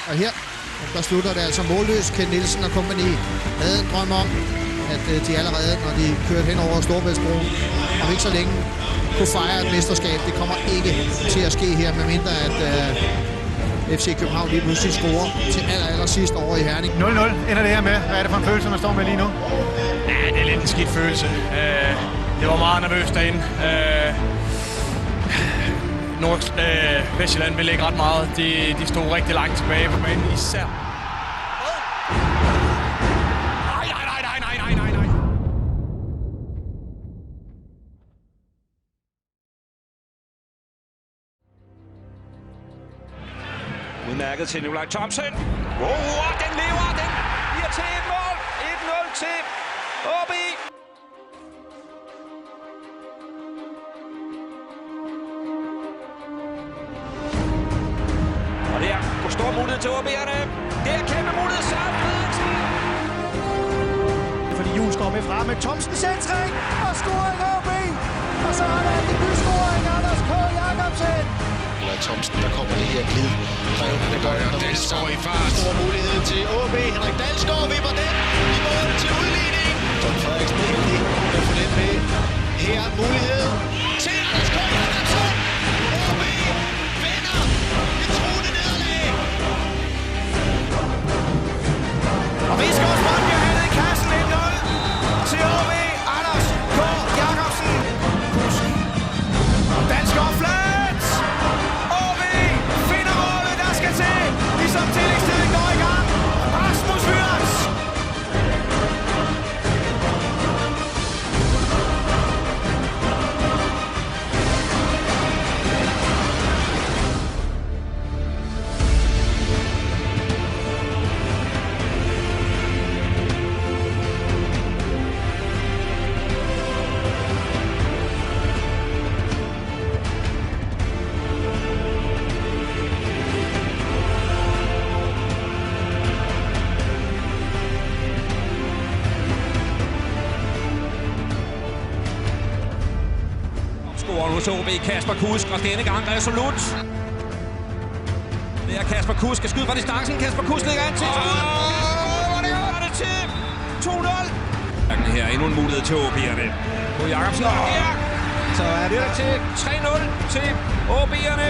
Og her, der slutter det altså målløs. Ken Nielsen og kompagni havde en drøm om, at de allerede, når de kørte hen over Storebæltsbroen, om ikke så længe kunne fejre et mesterskab. Det kommer ikke til at ske her, medmindre at FC København lige pludselig scorer til allersidst over i Herning. 0-0 ender det her med. Hvad er det for en følelse, man står med lige nu? Ja, det er lidt en skidt følelse. Det var meget nervøst derinde. Vestjylland ville ikke ret meget. De stod rigtig langt tilbage på banen, især. Nej. Udmærket til Nikolaj Thomsen. Den lever, den bliver til et mål. 1-0 til OB. Og der går stor mulighed til OB'erne. Det er kæmpe mulighed, Søren Frederiksen. Fordi Juhl står med frem med Thomsen centring og scoring OB. Og så er der en debutscoring, Anders K. Jacobsen. Thomsen, der kommer det her glid. Drevne gør det, Dalsgaard i fart. Stor mulighed til OB. Henrik Dalsgaard vipper den i mål til udligning. Don Frederiksen kan få den med. Her mulighed til Anders K. Jacobsen. OB vinder et truende nederlag. Og Rigsgaards bold bliver hættet i kassen 1-0 til OB. Anders K. Jacobsen. Dalsgaard flat. OB finder målet, der skal til. Ligesom tillægstiden går i gang. Rasmus Wirtz. Scorer hos OB Kasper Kusk, og denne gang resolut. Det er Kasper Kusk, skal skyde fra distancen. Kasper Kusk ligger an til skuddet. Og det til 2-0. Her endnu en mulighed til OB'erne. På Jacobsen, og her så er det til 3-0 til OB'erne.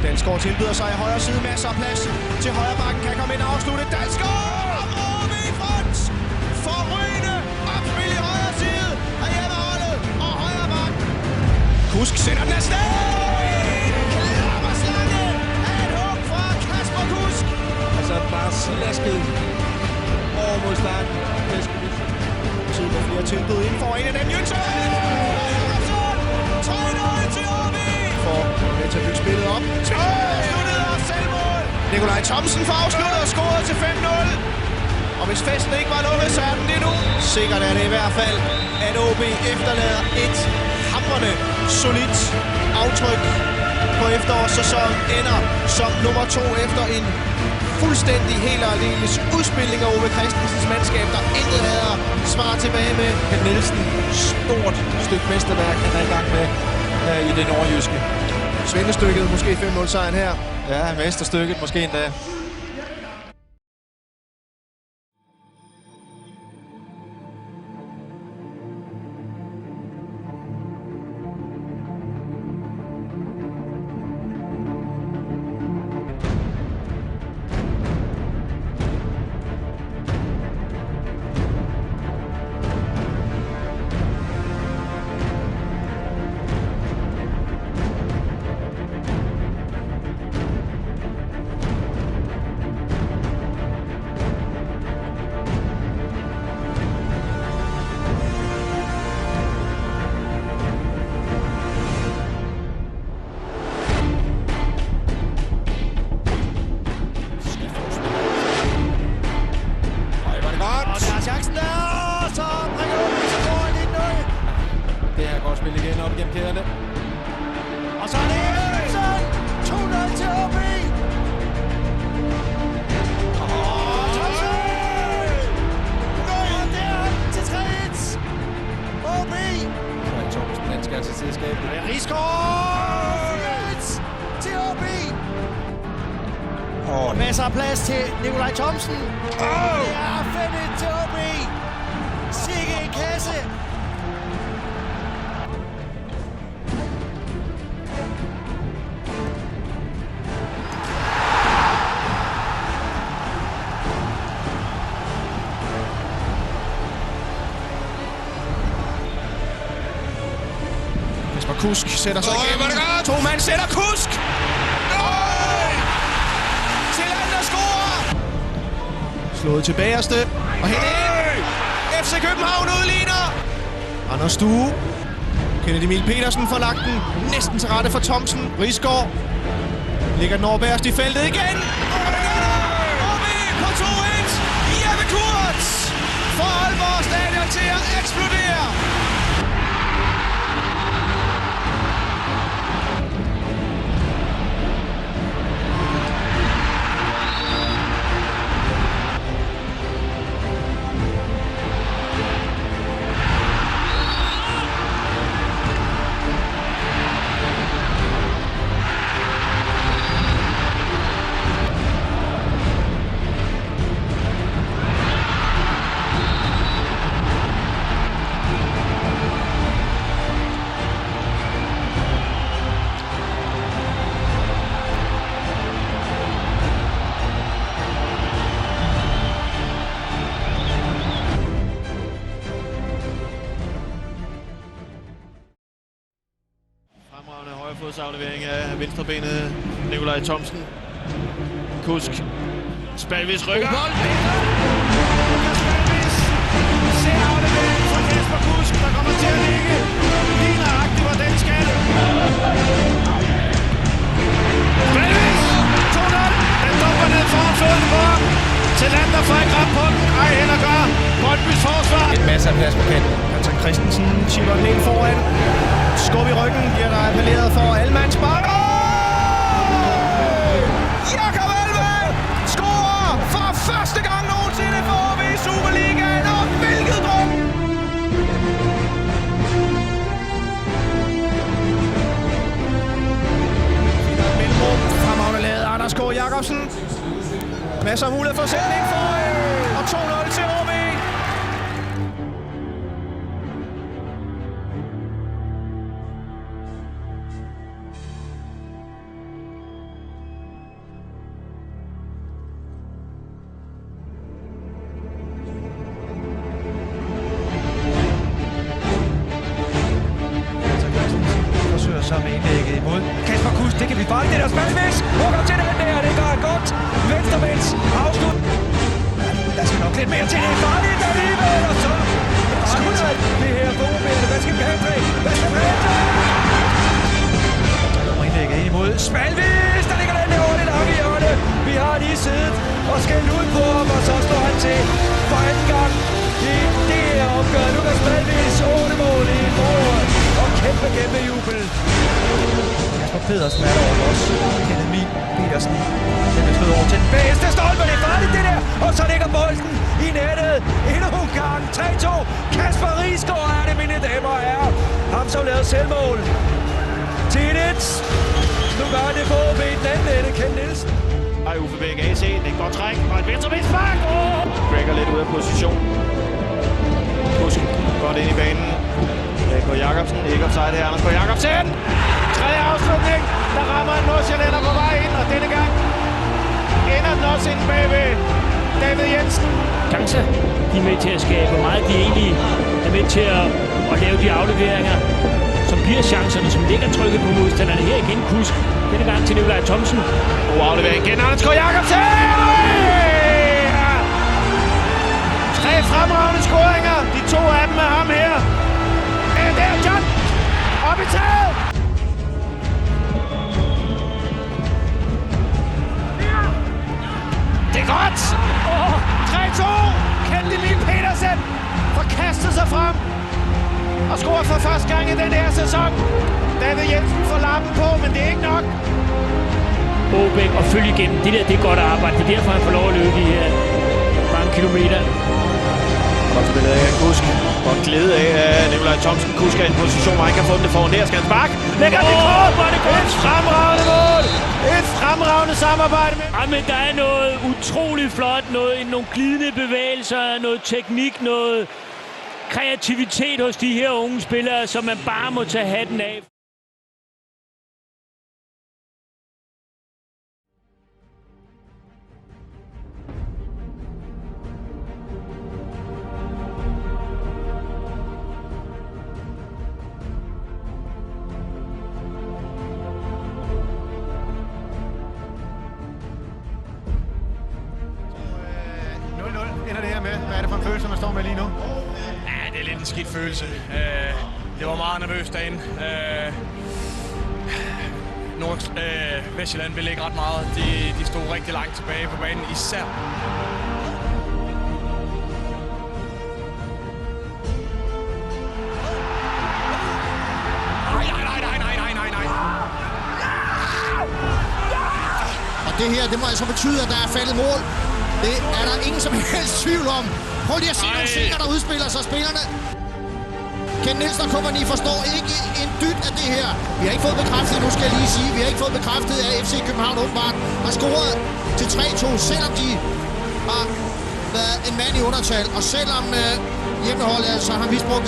Dalsgaard tilbyder sig i højre side, masser af plads til højre bakken, kan komme ind og afslutte. Dalsgaard! OB i front! Forrygende opspil i højre side af hjemmeholdet og højre bakken. Kusk sætter den afsted! Klammerslange af et hug fra Kasper Kusk. Altså bare slasket over mod starten. Tid med flere tilbud inden for en af dem. Jønsson! 3-0 til OB! For at bygge spillet op. Afsluttet og selvmål. Nikolaj Thomsen får afsluttet og scoret til 5-0. Og hvis festen ikke var lukket, så er den det nu. Sikkert er det i hvert fald, at OB efterlader et hamrende solidt aftryk på efterårssæsonen. Ender som nummer 2 efter en fuldstændig helt og aldeles udspilning af Ove Christensens mandskab, der intet havde at svare tilbage med. Ken Nielsen, stort stykke mesterværk, han er i gang med i det nordjyske. Svendestykket, måske 5-0 sejren her. Ja, mesterstykket måske endda. Masser af plads til Nikolaj Thomsen. Det er 5-1 til OB. Sikke en kasse. Jesper Kusk sætter sig igennem. To mand sætter Kusk. Tillander scorer. Slået til bagerste. Og hen ind. FC København udligner. Anders Due. Kennedy Emil Petersen får lagt den næsten til rette for Thomsen. Risgaard ligger den over bagerst i feltet igen. OB på 2-1. Jeppe Kurz får Aalborg Stadion til at eksplodere. Fremragende højrefodsaflevering af venstrebenet Nikolaj Thomsen. Kusk. Spalvis rykker. Spalvis ser afleveringen fra Jesper Kusk, der kommer til at ligge lige nøjagtigt, hvor den skal. Spalvis! 2-0. Den dumper ned foran fødderne på ham. Tillander får ikke ret på den. Ej, heller gør Brøndbys forsvar. En masse af plads på kanten. Hansen Christensen chipper den ind foran. Skub i ryggen, bliver der appelleret for Almans spark. Jakob Almand scorer for første gang nogensinde for OB i Superligaen, og hvilket drøm! Mellemrum, fremragende lavet Anders K. Jacobsen. Masser af mulighed for at sætte den ind foran, og 2-0 til OB. Så med indlægget imod Kasper Kusk, det kan vi bare det der Spalvis. Hugger til den der, det gør godt. Venstremænds afslut. Der skal nok lidt mere til, det er farligt alligevel, og så skyder det her på OB. Hvad skal vi have, André? Hvad skal vi have? Der kommer indlægget ind imod Spalvis, der ligger den der ordentligt op i hjørnet. Vi har lige siddet og skældt ud på ham, og så står han til for anden gang i det her opgør. Nu kan Spalvis 8 mål i foråret. Og kæmpe jubel. Kasper Pedersen er der over også. Kennedy Emil Petersen. Den er slået over til den bedste stolpe. Det er farligt det der. Og så ligger bolden i nettet. Endnu en gang. 3-2. Kasper Risgaard er det, mine damer og herrer. Ham som lavede selvmål. Til 1. Nu gør det på OB den anden ende. Ken Nielsen. Ej, Uffe Bæk AC. Det er godt træk. Og et venstrebensspark. Gregger lidt ud af position. Kusk godt ind i banen. K. Jacobsen, ikke offside her, Anders K. Jacobsen! Tredje afslutning, der rammer en nordsjællænder på vej ind, og denne gang ender den også ind bagved David Jensen. Chancer, de er med til at skabe, hvor meget de egentlig er med til at lave de afleveringer, som bliver chancerne, som ligger trykket på modstanderne. Her igen Kusk, denne gang til Nikolaj Thomsen. God aflevering igen, Anders K. Jacobsen! Tre fremragende scoringer, de to af dem er ham her. Der er John! Op i taget! Det er godt! 3-2! Kennedy Emil Petersen får kastet sig frem og scorer for første gang i den her sæson. David Jensen får lappen på, men det er ikke nok. Bobæk og følge igennem. Det er godt arbejde. Det er derfor, han får lov at løbe de her mange kilometer. Godt spillet af Kusk. Godt glæde af Nikolaj Thomsen. Kusk er i en position, hvor han kan få den foran der. Skal han sparke? Lægger den i kort! Et fremragende mål! Et fremragende godt samarbejde med. Ja, men der er noget utroligt flot, nogle glidende bevægelser, noget teknik, noget kreativitet hos de her unge spillere, som man bare må tage hatten af. Ender det her med? Hvad er det for en følelse, man står med lige nu? Ja, det er lidt en skidt følelse. Det var meget nervøst derinde. Vestjylland ville ikke ret meget. De stod rigtig langt tilbage på banen, især. Nej. Og det her, det må altså betyde, at der er faldet mål. Det er der ingen som helst tvivl om. Prøv lige at se nogle scener, der udspiller sig spillerne. Ken Nielsen og kompagni forstår ikke en dyt af det her. Vi har ikke fået bekræftet, nu skal jeg lige sige, vi har ikke fået bekræftet, at FC København åbenbart har scoret til 3-2, selvom de har været en mand i undertal. Og selvom hjemmeholdet altså har misbrugt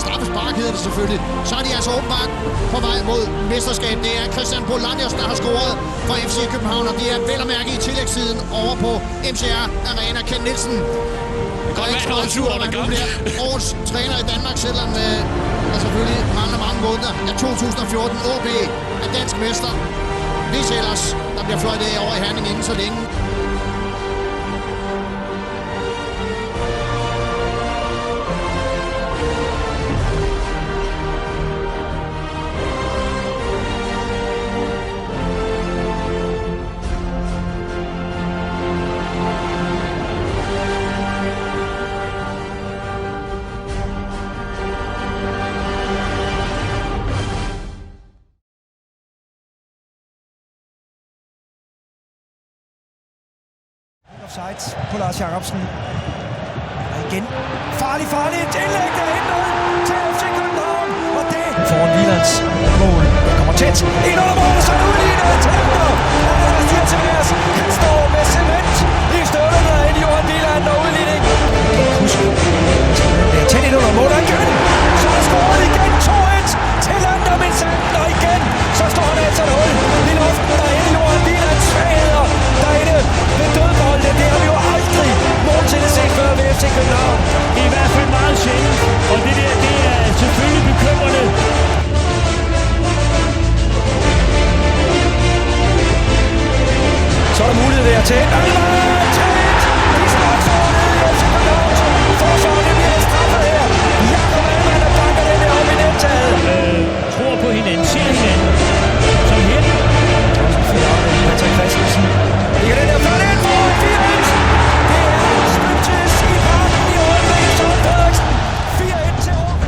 straffespark hedder det selvfølgelig, så er de altså åbenbart på vej mod mesterskab. Det er Christian Bolaños, der har scoret for FC København, og det er vel at mærke i tillægstiden over på MCR Arena. Ken Nielsen og ikke slået sur, at han bliver årets træner i Danmark, selvom der selvfølgelig mangler mange måneder. Ja, 2014 OB er dansk mester. Hvis ellers der bliver fløjtet over i Herning inden så længe. Offside på Lars Jacobsen. Og igen. Farlig. Et indlæg derinde til FC København. Og det foran Wielands mål. Det kommer tæt. Ind under målet, så er det udlignet af Tænder. Og der er styr til Værs. Han står med cement i støvlerne ind i Johan Wieland og udligning. Husk. Det er tæt ind under målet igen. Så er scoret igen 2-1 til Lander Vincent. Og igen, så står han altså et hul i luften derinde i Johan Wielands svagheder. Derinde ved dødbolden. Det har vi jo aldrig nogensinde set før ved FC København. I hvert fald meget sjældent, og det er selvfølgelig bekymrende. Så er der mulighed der til Alman! 3-1! De står foran i FC København. Forsvaret bliver straffet her. Jakob Alman der banker den der op i nedtaget. Tror på hinanden, ser hinanden. Som her. Patrick Christensen. Det er den der flot ind for 4-1. Det er Spøntis i parken i Aalborg. Søren Frederiksen. 4-1 til Aalborg.